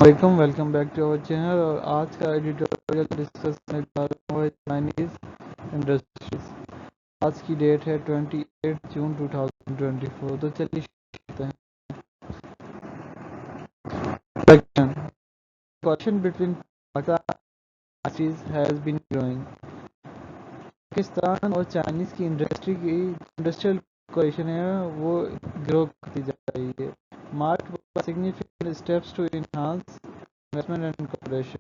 وعلیکم welcome back to our channel اور آج کا ایڈیٹوریل ڈسکس کرنے جا رہا ہوں چائنیز انڈسٹریز. آج کی ڈیٹ ہے 28 جون 2024. تو چلیے شروع کرتے ہیں. Cooperation between Pakistan and industries has been growing. Pakistan اور چائنیز کی انڈسٹریل کولیشن ہے وہ گرو کرتی جا رہی ہے. Marked by significant steps to enhance investment and coalition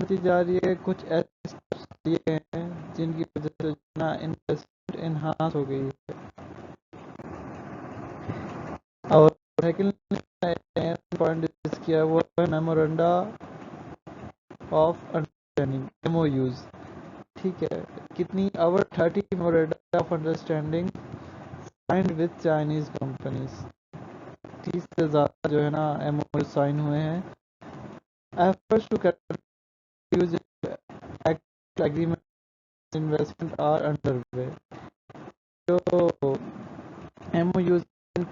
ہوتی جا رہی ہے. کچھ ایسے اسٹیپس لیے گئے ہیں جن کی وجہ سے انویسٹمنٹ انہانس ہو گئی ہے. اور سیکنڈ پوائنٹ ڈسکس کیا وہ ہے memoranda of understanding M O Us. ٹھیک ہے, کتنی over 30 memoranda of understanding signed with Chinese companies. 30 سے زیادہ جو ہے نا ایم او سائن ہوئے ہیں. Efforts to use actual agreement investment are underway. جو ایم او یوز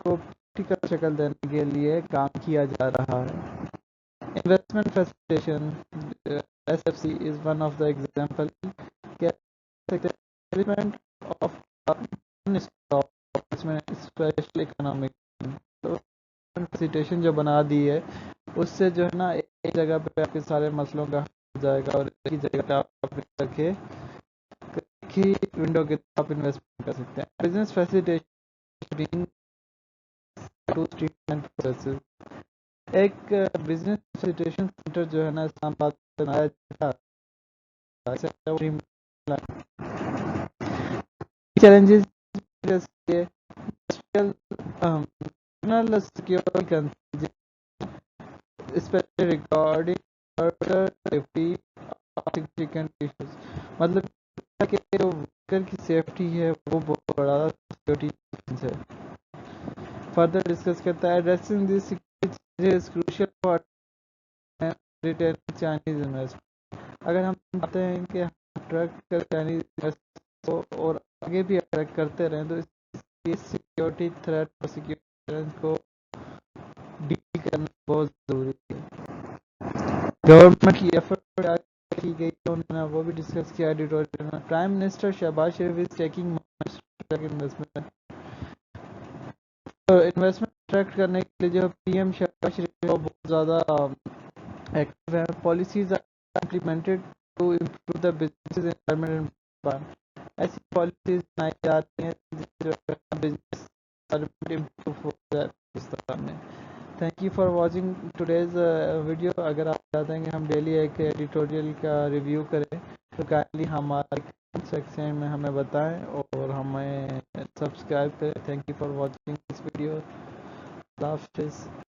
کو پریکٹیکل شکل دینے کے لیے کام کیا جا رہا ہے. Investment facilitation S F C is one of the example. Element of special economic facilitation جو بنا دی ہے اس سے جو ہے نا ایک جگہ پہ آپ کے سارے مسئلوں کا ہو جائے گا اور ایک ہی جگہ پہ آپ رکھے ونڈو کے آپ انویسٹمنٹ کر سکتے ہیں. Business facilitation to stream processes. ایک بزنس فیسیلیٹیشن سینٹر جو ہے نا اسلام آباد میں بنایا جاتا ہے. Challenges security concern especially regarding worker safety issues. مطلب کہ جو ورکر کی سیفٹی ہے وہ بہت بڑا سیکورٹی ہے. فردر ڈسکس کرتا ہے addressing this security is crucial for retail Chinese investment. اگر ہم چاہتے ہیں کہ ہم اٹریکٹ چائنیز انویسٹمنٹ اور آگے بھی اٹریکٹ کرتے رہیں تو اس سیکورٹی تھریٹ اور سیکورٹی کو ڈیل کرنا بہت ضروری ہے. گورنمنٹ کی ایفرٹ کی گئی انہوں نے وہ بھی ڈسکس کیا ایڈیٹوریل میں. Prime minister Shehbaz Sharif is taking investment attract کرنے کے لیے جو پی ایم شہباز شریف وہ بہت زیادہ ایکٹیو ہے. Policies are implemented to improve the business environment. ایسی پالیسیز بنائی جا رہی ہیں جس سے بزنس امپروو ہو جائے پاکستان میں. Thank you for watching today's video. اگر آپ چاہتے ہیں کہ ہم ڈیلی ایک ایڈیٹوریل کا ریویو کریں تو کائنڈلی ہمارے سیکشن میں ہمیں بتائیں اور ہمیں سبسکرائب کریں. Thank you for watching this video. اللہ حافظ.